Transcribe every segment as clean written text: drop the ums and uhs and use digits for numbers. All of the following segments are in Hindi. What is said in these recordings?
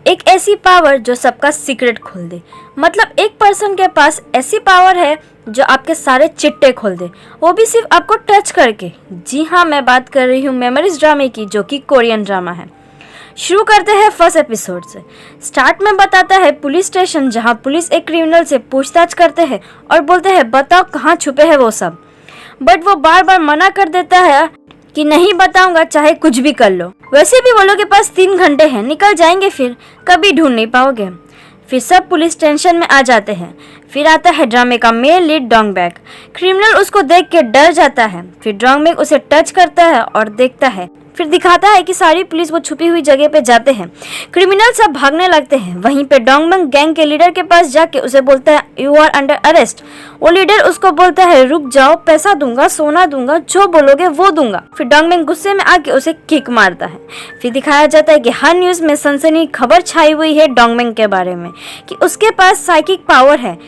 एक ऐसी पावर जो सबका सीक्रेट खोल दे। मतलब एक पर्सन के पास ऐसी पावर है जो आपके सारे चिट्टे खोल दे, वो भी सिर्फ आपको टच करके। जी हाँ, मैं बात कर रही हूँ मेमोरीज ड्रामे की, जो कि कोरियन ड्रामा है। शुरू करते हैं फर्स्ट एपिसोड से। स्टार्ट में बताता है पुलिस स्टेशन, जहाँ पुलिस एक क्रिमिनल से पूछताछ करते हैं और बोलते हैं बताओ कहाँ छुपे हैं वो सब। बट वो बार बार मना कर देता है कि नहीं बताऊंगा, चाहे कुछ भी कर लो। वैसे भी वो लोग के पास 3 घंटे हैं, निकल जाएंगे, फिर कभी ढूंढ नहीं पाओगे। फिर सब पुलिस टेंशन में आ जाते हैं। फिर आता है ड्रामे का मेन लीड डोंगबैक। क्रिमिनल उसको देख के डर जाता है। फिर डोंगबैक उसे टच करता है और देखता है। फिर दिखाता है कि सारी पुलिस वो छुपी हुई जगह पे जाते हैं। क्रिमिनल सब भागने लगते हैं। वहीं पे डोंगबैक गैंग के लीडर के पास जाके उसे बोलता है यू आर अंडर अरेस्ट। वो लीडर उसको बोलता है रुक जाओ, पैसा दूंगा, सोना दूंगा, जो बोलोगे वो दूंगा। फिर डोंगबैक गुस्से में आके उसे किक मारता है। फिर दिखाया जाता है कि हर न्यूज में सनसनी खबर छाई हुई है डोंगबैक के बारे में कि उसके पास साइकिक पावर है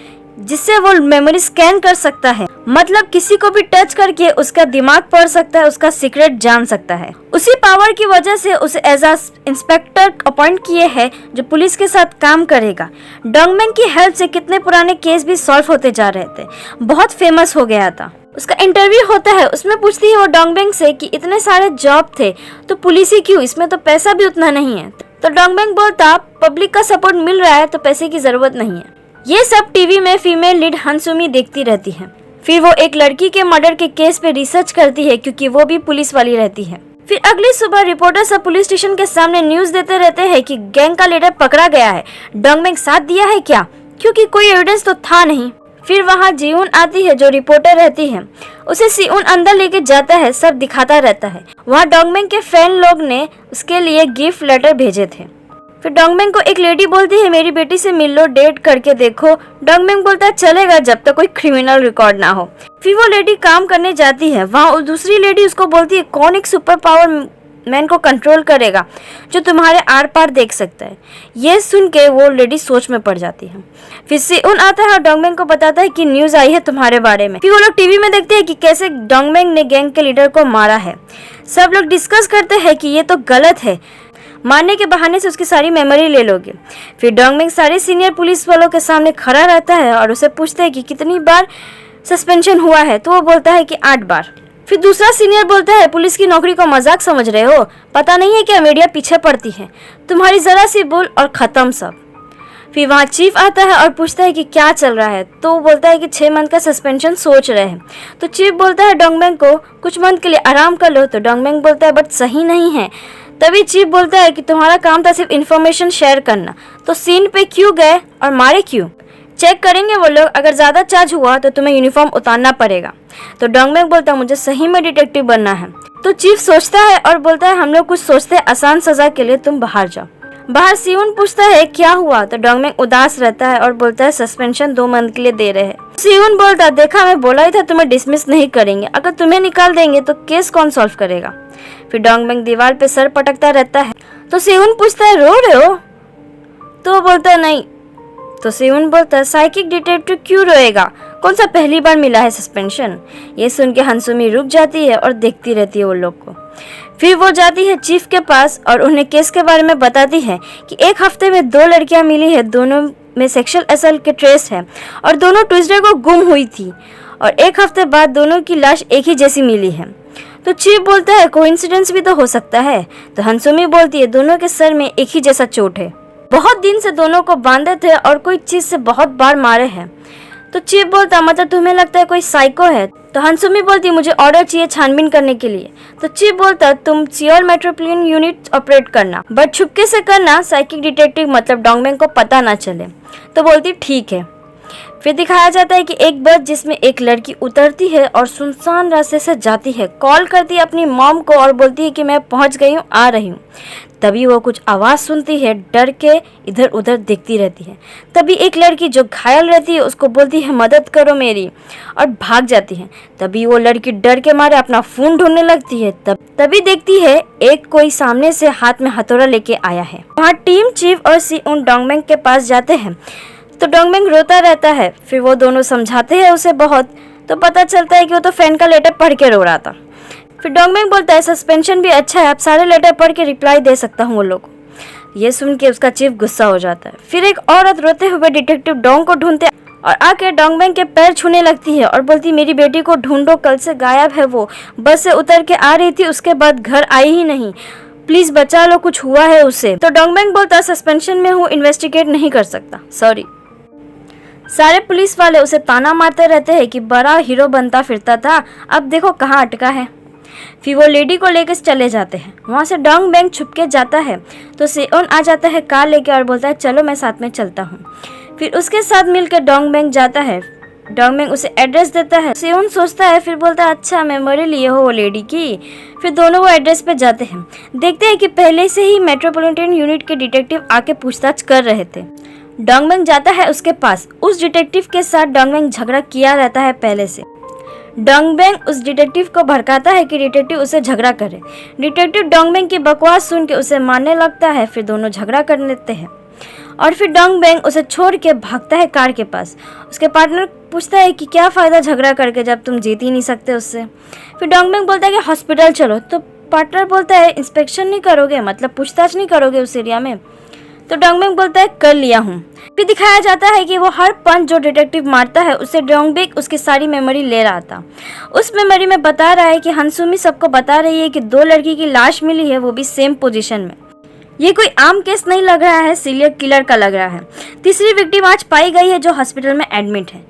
जिससे वो मेमोरी स्कैन कर सकता है। मतलब किसी को भी टच करके उसका दिमाग पढ़ सकता है, उसका सीक्रेट जान सकता है। उसी पावर की वजह से उसे एज अ इंस्पेक्टर अपॉइंट किए हैं जो पुलिस के साथ काम करेगा। डोंगबैक की हेल्प से कितने पुराने केस भी सॉल्व होते जा रहे थे, बहुत फेमस हो गया था। उसका इंटरव्यू होता है, उसमें पूछती है वो डोंगबैक से कि इतने सारे जॉब थे तो पुलिस ही क्यों, इसमें तो पैसा भी उतना नहीं है। तो डोंगबैक बोलता पब्लिक का सपोर्ट मिल रहा है तो पैसे की जरूरत नहीं है। ये सब टीवी में फीमेल लीड हनसुमी देखती रहती है। फिर वो एक लड़की के मर्डर के केस पे रिसर्च करती है क्योंकि वो भी पुलिस वाली रहती है। फिर अगली सुबह रिपोर्टर सब पुलिस स्टेशन के सामने न्यूज देते रहते हैं कि गैंग का लीडर पकड़ा गया है। डोंगबैक साथ दिया है क्या, क्योंकि कोई एविडेंस तो था नहीं। फिर वहाँ जीउन आती है जो रिपोर्टर रहती है। उसे सीउन अंदर लेके जाता है, सब दिखाता रहता है। वहाँ डोंगबैक के फैन लोग ने उसके लिए गिफ्ट लेटर भेजे थे। फिर डोंगबैक को एक लेडी बोलती है मेरी बेटी से मिल लो, डेट करके देखो। डोंगबैक बोलता है चलेगा जब तक कोई क्रिमिनल रिकॉर्ड ना हो। फिर वो लेडी काम करने जाती है। वहाँ दूसरी लेडी उसको बोलती है कौन एक सुपर पावर मैन को कंट्रोल करेगा जो तुम्हारे आर पार देख सकता है। ये सुन के वो लेडी सोच में पड़ जाती है। फिर सीउन आता है और डोंगबैक को बताता है कि न्यूज आई है तुम्हारे बारे में। फिर वो लोग टीवी में देखते हैं कि कैसे डोंगबैक ने गैंग के लीडर को मारा है। सब लोग डिस्कस करते हैं कि ये तो गलत है, मारने के बहाने से उसकी सारी मेमोरी ले लोगे। फिर डोंगबैक सारे सीनियर पुलिस वालों के सामने खड़ा रहता है और उसे पूछते हैं कि कितनी बार सस्पेंशन हुआ है, तो वो बोलता है कि 8 बार। फिर दूसरा सीनियर बोलता है पुलिस की नौकरी को मजाक समझ रहे हो, पता नहीं है क्या मीडिया पीछे पड़ती है, तुम्हारी जरा सी भूल और खत्म सब। फिर वहाँ चीफ आता है और पूछता है कि क्या चल रहा है, तो वो बोलता है कि 6 मंथ का सस्पेंशन सोच रहे हैं। तो चीफ बोलता है डोंगबैक को कुछ मंथ के लिए आराम कर लो। तो डोंगबैक बोलता है बट सही नहीं है। तभी चीफ बोलता है कि तुम्हारा काम था सिर्फ इन्फॉर्मेशन शेयर करना, तो सीन पे क्यों गए और मारे क्यों, चेक करेंगे वो लोग, अगर ज़्यादा चार्ज हुआ तो तुम्हें यूनिफॉर्म उतारना पड़ेगा। तो डोंगबैक बोलता है मुझे सही में डिटेक्टिव बनना है। तो चीफ सोचता है और बोलता है हम लोग कुछ सोचते हैं आसान सजा के लिए, तुम बाहर जाओ। बाहर सीउन पूछता है क्या हुआ, तो डोंगबैक उदास रहता है और बोलता है सस्पेंशन 2 मंथ के लिए दे रहे हैं। सीउन बोलता है देखा मैं बोला ही था तुम्हें डिसमिस नहीं करेंगे, अगर तुम्हें निकाल देंगे तो केस कौन सॉल्व करेगा। फिर डोंगबैक दीवार पे सर पटकता रहता है। तो सीउन पूछता है रो रहे हो, तो वो बोलता है नहीं। तो सीउन बोलता है साइकिक डिटेक्टिव क्यों रोएगा, कौन सा पहली बार मिला है सस्पेंशन। ये सुन के हनसुमी रुक जाती है और देखती रहती है वो लोग को। फिर वो जाती है चीफ के पास और उन्हें केस के बारे में बताती है कि 1 हफ्ते में 2 लड़कियां मिली है, दोनों में सेक्सुअल असल्ट के ट्रेस है और दोनों ट्यूसडे को गुम हुई थी और 1 हफ्ते बाद दोनों की लाश एक ही जैसी मिली है। तो चीफ बोलता है कोइंसिडेंस भी तो हो सकता है। तो हनसुमी बोलती है दोनों के सर में एक ही जैसा चोट है, बहुत दिन से दोनों को बांधे थे और कोई चीज से बहुत बार मारे हैं। तो चीफ बोलता मतलब तुम्हें लगता है कोई साइको है। तो हनसुमी बोलती मुझे ऑर्डर चाहिए छानबीन करने के लिए। तो चीफ बोलता तुम सियोल मेट्रोपोलिटन यूनिट ऑपरेट करना, बट छुपके से करना, साइकिक डिटेक्टिव मतलब डोंगबैक को पता ना चले। तो बोलती ठीक है। फिर दिखाया जाता है कि एक बस जिसमें एक लड़की उतरती है और सुनसान रास्ते से जाती है, कॉल करती है अपनी मॉम को और बोलती है कि मैं पहुंच गई हूँ, आ रही हूँ। तभी वो कुछ आवाज़ सुनती है, डर के इधर उधर देखती रहती है। तभी एक लड़की जो घायल रहती है उसको बोलती है मदद करो मेरी, और भाग जाती है। तभी वो लड़की डर के मारे अपना फ़ोन ढूंढने लगती है। तभी देखती है एक कोई सामने से हाथ में हथौड़ा लेके आया है। वहाँ टीम चीफ और सीउन डोंगबैक के पास जाते हैं। तो डोंगबैक रोता रहता है। फिर वो दोनों समझाते हैं उसे बहुत, तो पता चलता है कि वो तो फैन का लेटर पढ़ के रो रहा था। फिर डोंगबैक बोलता है सस्पेंशन भी अच्छा है, आप सारे लेटर पढ़ के रिप्लाई दे सकता हूँ वो लोग। ये सुन के उसका चीफ गुस्सा हो जाता है। फिर एक औरत रोते हुए डिटेक्टिव डोंग को ढूंढते और आके डोंगबेंग के पैर छूने लगती है और बोलती मेरी बेटी को ढूंढो, कल से गायब है वो, बस से उतर के आ रही थी, उसके बाद घर आई ही नहीं, प्लीज बचा लो, कुछ हुआ है उसे। तो डोंगबेंग बोलता सस्पेंशन में हूँ, इन्वेस्टिगेट नहीं कर सकता, सॉरी। सारे पुलिस वाले उसे ताना मारते रहते हैं कि बड़ा हीरो बनता फिरता था, अब देखो कहाँ अटका है। फिर वो लेडी को लेकर चले जाते हैं। वहाँ से डोंगबेंग छुप के जाता है तो सेओन आ जाता है कार लेके और बोलता है चलो मैं साथ में चलता हूँ। फिर उसके साथ मिलकर डोंगबेंग जाता है। डोंगबेंग उसे एड्रेस देता है। सेओन सोचता है, फिर बोलता है अच्छा मेमोरी लिए हो वो लेडी की। फिर दोनों वो एड्रेस पे जाते हैं। देखते हैं कि पहले से ही मेट्रोपॉलिटन यूनिट के डिटेक्टिव आके पूछताछ कर रहे थे। डोंगबेंग जाता है उसके पास। उस डिटेक्टिव के साथ डोंगबेंग झगड़ा किया रहता है पहले से। डोंगबेंग उस डिटेक्टिव को भड़काता है कि डिटेक्टिव उसे झगड़ा करे। डिटेक्टिव डोंगबेंग की बकवास सुन के उसे मारने लगता है। फिर दोनों झगड़ा कर लेते हैं और फिर डोंगबेंग उसे छोड़ के भागता है कार के पास। उसके पार्टनर पूछता है कि क्या फ़ायदा झगड़ा करके जब तुम जीत ही नहीं सकते उससे। फिर डोंगबेंग बोलता है कि हॉस्पिटल चलो। तो पार्टनर बोलता है इंस्पेक्शन नहीं करोगे, मतलब पूछताछ नहीं करोगे उस एरिया में। तो डोंगबेंग बोलता है कर लिया हूँ। फिर दिखाया जाता है कि वो हर पंच जो डिटेक्टिव मारता है उससे डोंगबेंग उसकी सारी मेमोरी ले रहा था। उस मेमोरी में बता रहा है कि हंसुमी सबको बता रही है कि 2 लड़की की लाश मिली है, वो भी सेम पोजीशन में। ये कोई आम केस नहीं लग रहा है, सीरियल किलर का लग रहा है। तीसरी विक्टिम आज पाई गई है जो हॉस्पिटल में एडमिट है।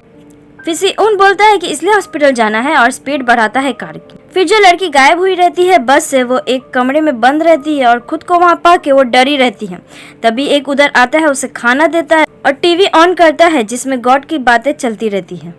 फिर सेओन बोलता है कि इसलिए हॉस्पिटल जाना है और स्पीड बढ़ाता है कार की। फिर जो लड़की गायब हुई रहती है बस से, वो एक कमरे में बंद रहती है और खुद को वहां पाके वो डरी रहती है। तभी एक उधर आता है, उसे खाना देता है और टीवी ऑन करता है जिसमें गॉड की बातें चलती रहती है।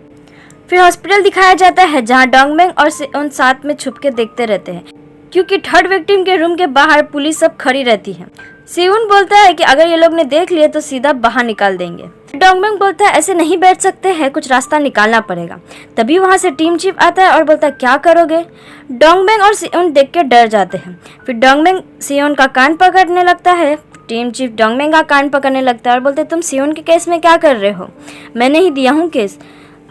फिर हॉस्पिटल दिखाया जाता है जहाँ डोंगबेंग और सेओन साथ में छुप के देखते रहते हैं क्योंकि थर्ड विक्टिम के रूम के बाहर पुलिस सब खड़ी रहती है। सेओन बोलता है कि अगर ये लोग ने देख लिए तो सीधा बाहर निकाल देंगे। डोंगबेंग बोलता है ऐसे नहीं बैठ सकते हैं, कुछ रास्ता निकालना पड़ेगा। तभी वहाँ से टीम चीफ आता है और बोलता है क्या करोगे। डोंगबेंग और सेओन देख के डर जाते हैं। फिर डोंगबेंग सेओन का कान पकड़ने लगता है। टीम चीफ डोंगबेंग का कान पकड़ने लगता है और बोलते तुम सेओन के केस में क्या कर रहे हो, मैंने ही दिया हूँ केस।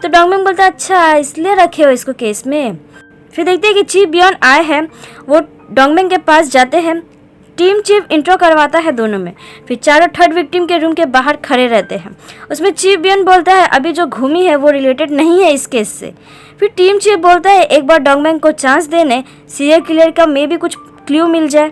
तो डोंगबेंग बोलता है अच्छा इसलिए रखे हो इसको केस में। फिर देखते हैं कि चीफ बियॉन आए हैं। वो डोंगबेंग के पास जाते हैं। टीम चीफ इंट्रो करवाता है दोनों में। फिर चारों थर्ड विक्टिम के रूम के बाहर खड़े रहते हैं। उसमें चीफ बियॉन बोलता है अभी जो घूमी है वो रिलेटेड नहीं है इस केस से। फिर टीम चीफ बोलता है एक बार डोंगबेंग को चांस देने, सीरियल किलर का मे भी कुछ क्ल्यू मिल जाए।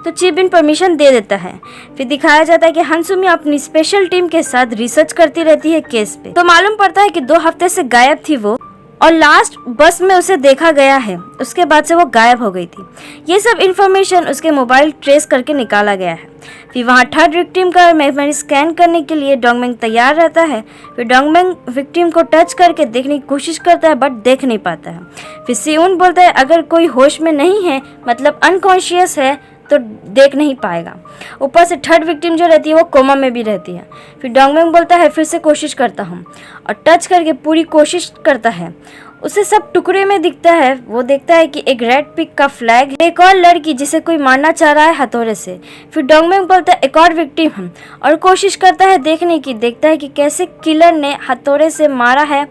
तो चीफ बियॉन परमिशन दे देता है। फिर दिखाया जाता है कि हंसुमी अपनी स्पेशल टीम के साथ रिसर्च करती रहती है केस पे। तो मालूम पड़ता है कि 2 हफ्ते से गायब थी वो और लास्ट बस में उसे देखा गया है, उसके बाद से वो गायब हो गई थी। ये सब इन्फॉर्मेशन उसके मोबाइल ट्रेस करके निकाला गया है। फिर वहाँ थर्ड विक्टिम का मेमोरी स्कैन करने के लिए डोंगबेंग तैयार रहता है। फिर डोंगबेंग विक्टिम को टच करके देखने की कोशिश करता है बट देख नहीं पाता है। फिर सेओन बोलता है अगर कोई होश में नहीं है, मतलब अनकॉन्शियस है, तो देख नहीं पाएगा। ऊपर से थर्ड विक्टिम जो रहती है वो कोमा में भी रहती है। फिर डोंगबेंग बोलता है फिर से कोशिश करता हूँ और टच करके पूरी कोशिश करता है। उसे सब टुकड़े में दिखता है। वो देखता है कि एक रेड पिक का फ्लैग है, एक और लड़की जिसे कोई मारना चाह रहा है हथौड़े से। फिर डोंगबेंग बोलता है एक और विक्टिम है और कोशिश करता है देखने की। देखता है कि कैसे किलर ने हथौड़े से मारा है।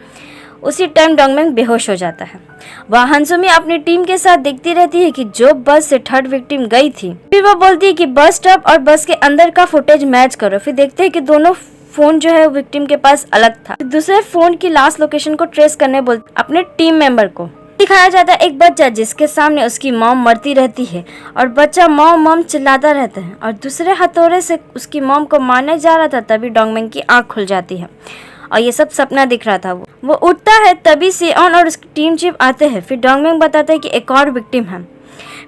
उसी टाइम डोंगबेंग बेहोश हो जाता है। वह हंसुमी अपनी टीम के साथ देखती रहती है कि जो बस से थर्ड विक्टिम गई थी। फिर वो बोलती है कि बस स्टॉप और बस के अंदर का फुटेज मैच करो। फिर देखते हैं कि दोनों फोन जो है विक्टिम के पास अलग था। दूसरे फोन की लास्ट लोकेशन को ट्रेस करने बोलते अपने टीम मेंबर को। दिखाया जाता है एक बच्चा जिसके सामने उसकी मॉम मरती रहती है और बच्चा मॉम मॉम चिल्लाता रहता है और दूसरे हथौड़े से उसकी मॉम को मारने जा रहा था। तभी डोंगबेंग की आंख खुल जाती है और ये सब सपना दिख रहा था। वो उठता है, तभी सेओन और उसकी टीम चीफ आते हैं। फिर डोंगबेंग बताता है कि एक और विक्टिम है।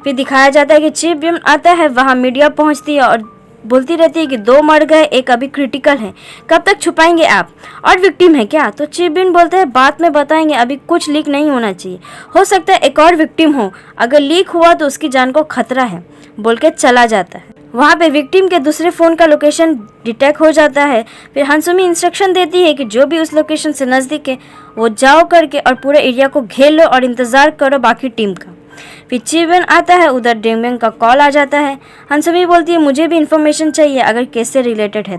फिर दिखाया जाता है कि चीफ बियॉन आता है। वहाँ मीडिया पहुँचती है और बोलती रहती है कि 2 मर गए, एक अभी क्रिटिकल है, कब तक छुपाएंगे आप, और विक्टिम है क्या। तो चीफ बियॉन बोलते हैं बाद में बताएंगे, अभी कुछ लीक नहीं होना चाहिए, हो सकता है एक और विक्टिम हो, अगर लीक हुआ तो उसकी जान को खतरा है, बोल के चला जाता है। वहाँ पे विक्टिम के दूसरे फ़ोन का लोकेशन डिटेक्ट हो जाता है। फिर हंसुमी इंस्ट्रक्शन देती है कि जो भी उस लोकेशन से नज़दीक है वो जाओ करके और पूरे एरिया को घेर लो और इंतज़ार करो बाकी टीम का। फिर चीवन आता है। उधर डोंगबेंग का कॉल आ जाता है। हंसुमी बोलती है मुझे भी इन्फॉर्मेशन चाहिए अगर केस से रिलेटेड है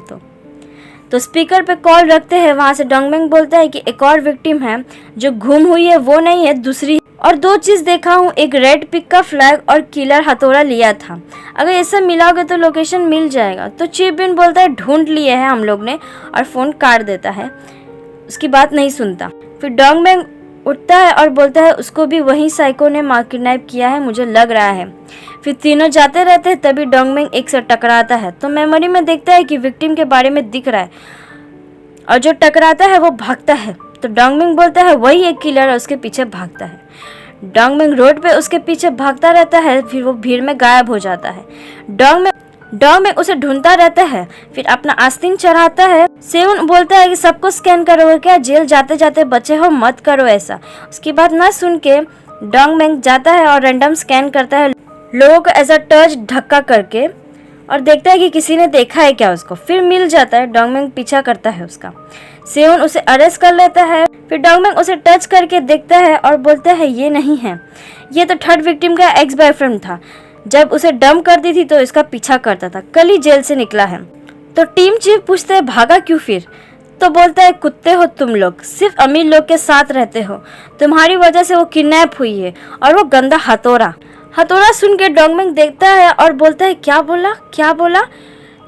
तो स्पीकर पे कॉल रखते हैं। वहाँ से डोंगबेंग बोलता है कि एक और विक्टिम है जो गुम हुई है, वो नहीं है, दूसरी। और 2 चीज़ देखा हूँ, एक रेड पिक का फ्लैग और किलर हथौड़ा लिया था। अगर ये सब मिलाओगे तो लोकेशन मिल जाएगा। तो चीफ बिन बोलता है ढूंढ लिए है हम लोग ने, और फ़ोन काट देता है, उसकी बात नहीं सुनता। फिर डोंग मैंग उठता है और बोलता है उसको भी वही साइको ने किडनैप किया है, मुझे लग रहा है। फिर तीनों जाते रहते हैं, तभी डोंग मैंग एक से टकराता है। तो मेमोरी में देखता है कि विक्टिम के बारे में दिख रहा है, और जो टकराता है वो भागता है। तो डोंग मैंग बोलता है वही एक किलर है, उसके पीछे भागता है। डोंग मैंग रोड पे उसके पीछे भागता रहता है, फिर वो भीड़ में गायब हो जाता है। डोंग मैंग उसे ढूंढता रहता है, फिर अपना आस्तीन चढ़ाता है। सेवन बोलता है कि सबको स्कैन करोगे क्या, जेल जाते जाते बचे हो, मत करो ऐसा। उसकी बात ना सुन के डोंग मैंग जाता है और रैंडम स्कैन करता है लोगों को एज अ टच धक्का करके, और देखता है कि किसी ने देखा है क्या उसको। फिर मिल जाता है, डोंग मैंग पीछा करता है उसका। सेवन उसे अरेस्ट कर लेता है। फिर डोंग मैंग उसे टच करके देखता है और बोलता है ये नहीं है, ये तो थर्ड विक्टिम का एक्स बॉयफ्रेंड था, जब उसे डंप कर दी थी तो इसका पीछा करता था, कल ही जेल से निकला है। तो टीम चीफ पूछते है भागा क्यों फिर? तो बोलता है कुत्ते हो तुम लोग, सिर्फ अमीर लोग के साथ रहते हो, तुम्हारी वजह से वो किडनैप हुई है, और वो गंदा हथौड़ा सुन के डोंग मैंग देखता है और बोलता है क्या बोला?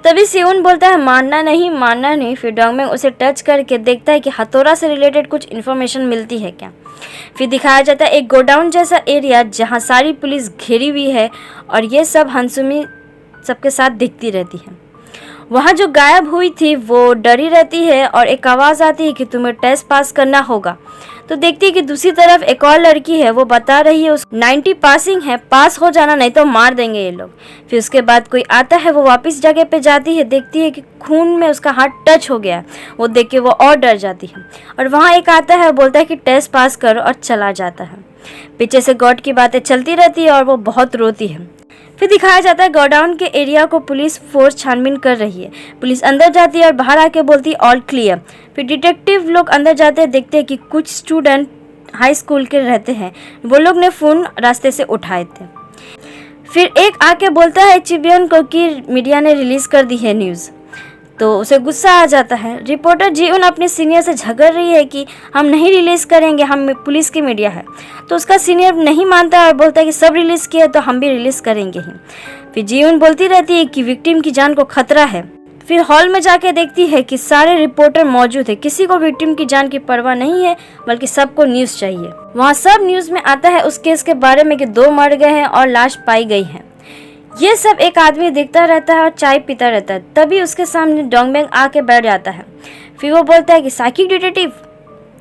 तभी सिउन बोलता है मानना नहीं। फिर डोंग मैंग उसे टच करके देखता है कि हथौड़ा से रिलेटेड कुछ इन्फॉर्मेशन मिलती है क्या। फिर दिखाया जाता है एक गोडाउन जैसा एरिया जहाँ सारी पुलिस घेरी हुई है, और ये सब हंसुमी सबके साथ दिखती रहती है। वहाँ जो गायब हुई थी वो डरी रहती है, और एक आवाज़ आती है कि तुम्हें टेस्ट पास करना होगा। तो देखती है कि दूसरी तरफ एक और लड़की है, वो बता रही है उस 90 पासिंग है, पास हो जाना नहीं तो मार देंगे ये लोग। फिर उसके बाद कोई आता है, वो वापस जगह पे जाती है, देखती है कि खून में उसका हाथ टच हो गया। वो देख के वो और डर जाती है, और वहाँ एक आता है, बोलता है कि टेस्ट पास करो, और चला जाता है। पीछे से गॉड की बातें चलती रहती है और वो बहुत रोती है। फिर दिखाया जाता है गोडाउन के एरिया को पुलिस फोर्स छानबीन कर रही है। पुलिस अंदर जाती है और बाहर आके बोलती है ऑल क्लियर। फिर डिटेक्टिव लोग अंदर जाते हैं, देखते हैं कि कुछ स्टूडेंट हाई स्कूल के रहते हैं, वो लोग ने फ़ोन रास्ते से उठाए थे। फिर एक आके बोलता है चिबियन को कि मीडिया ने रिलीज़ कर दी है न्यूज़। तो उसे गुस्सा आ जाता है। रिपोर्टर जीउन अपने सीनियर से झगड़ रही है कि हम नहीं रिलीज़ करेंगे, हम पुलिस की मीडिया है। तो उसका सीनियर नहीं मानता और बोलता है कि सब रिलीज़ किया तो हम भी रिलीज़ करेंगे ही। फिर जीउन बोलती रहती है कि विक्टिम की जान को खतरा है। फिर हॉल में जाके देखती है कि सारे रिपोर्टर मौजूद है, किसी को विक्टिम की जान की परवाह नहीं है, बल्कि सबको न्यूज़ चाहिए। वहाँ सब न्यूज़ में आता है उस केस के बारे में कि 2 मर गए हैं और लाश पाई गई है। ये सब एक आदमी देखता रहता है और चाय पीता रहता है। तभी उसके सामने डोंग मैंग आके बैठ जाता है। फिर वो बोलता है कि साइकिक डिटेक्टिव?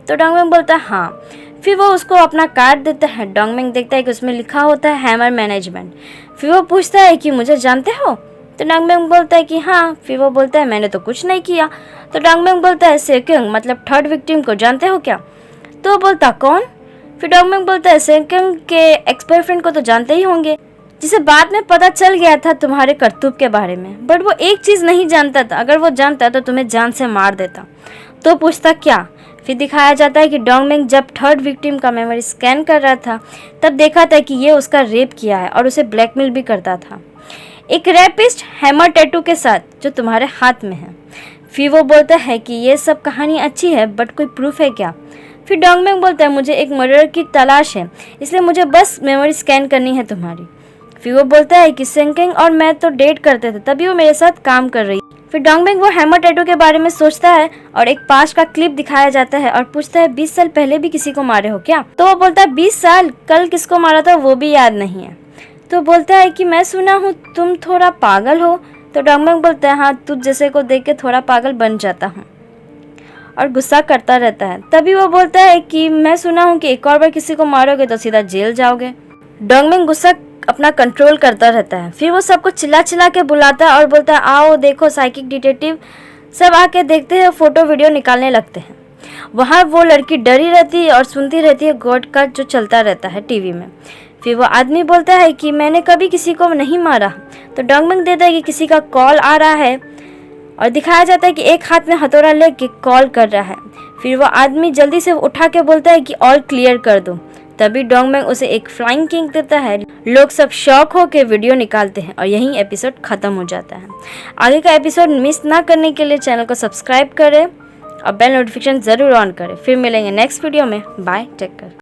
तो डोंग मैंग बोलता है हाँ। फिर वो उसको अपना कार्ड देता है। डोंग मैंग देखता है कि उसमें लिखा होता है हैमर मैनेजमेंट। फिर वो पूछता है कि मुझे जानते हो? तो डोंग मैंग बोलता है कि हाँ। फिर वो बोलता है मैंने तो कुछ नहीं किया। तो डोंग मैंग बोलता है सेकिंग मतलब थर्ड विक्टिम को जानते हो क्या? तो वो बोलता कौन? फिर डोंग मैंग बोलता है सेकिंग के एक्स बॉयफ्रेंड को तो जानते ही होंगे, जिसे बाद में पता चल गया था तुम्हारे करतूत के बारे में। बट वो एक चीज़ नहीं जानता था, अगर वो जानता तो तुम्हें जान से मार देता। तो पूछता क्या? फिर दिखाया जाता है कि डोंग मैंग जब थर्ड विक्टिम का मेमोरी स्कैन कर रहा था तब देखा था कि ये उसका रेप किया है और उसे ब्लैकमेल भी करता था, एक रेपिस्ट हैमर टैटू के साथ जो तुम्हारे हाथ में है। फिर वो बोलता है कि ये सब कहानी अच्छी है बट कोई प्रूफ है क्या? फिर डोंग मैंग बोलता है मुझे एक मर्डर की तलाश है, इसलिए मुझे बस मेमोरी स्कैन करनी है तुम्हारी। फिर वो बोलता है कि सेंकिंग और मैं तो डेट करते थे, तभी वो मेरे साथ काम कर रही। फिर डोंग मैंग वो हैमर टैटू के बारे में सोचता है और एक पास्ट का क्लिप दिखाया जाता है और पूछता है 20 साल पहले भी किसी को मारे हो क्या? तो वो बोलता है 20 साल, कल किसको मारा था वो भी याद नहीं है। तो बोलता है कि मैं सुना हूँ तुम थोड़ा पागल हो। तो डोंग मैंग बोलता है हाँ, तुझ जैसे को देख के थोड़ा पागल बन जाता हूँ, और गुस्सा करता रहता है। तभी वो बोलता है कि मैं सुना हूँ कि एक और बार किसी को मारोगे तो सीधा जेल जाओगे। डोंग मैंग गुस्सा अपना कंट्रोल करता रहता है। फिर वो सबको चिल्ला चिल्ला के बुलाता है और बोलता है आओ देखो साइकिक डिटेक्टिव। सब आके देखते हैं, फोटो वीडियो निकालने लगते हैं। वहाँ वो लड़की डरी रहती है और सुनती रहती है गॉड का जो चलता रहता है टीवी में। फिर वो आदमी बोलता है कि मैंने कभी किसी को नहीं मारा। तो डोंग मैंग देता है कि किसी का कॉल आ रहा है और दिखाया जाता है कि एक हाथ में हथौड़ा लेके कॉल कर रहा है। फिर वो आदमी जल्दी से उठा के बोलता है कि ऑल क्लियर कर दो। तभी डोंग मैंग उसे एक फ्लाइंग किक देता है। लोग सब शॉक हो के वीडियो निकालते हैं और यहीं एपिसोड खत्म हो जाता है। आगे का एपिसोड मिस ना करने के लिए चैनल को सब्सक्राइब करें और बेल नोटिफिकेशन ज़रूर ऑन करें। फिर मिलेंगे नेक्स्ट वीडियो में। Bye, take care.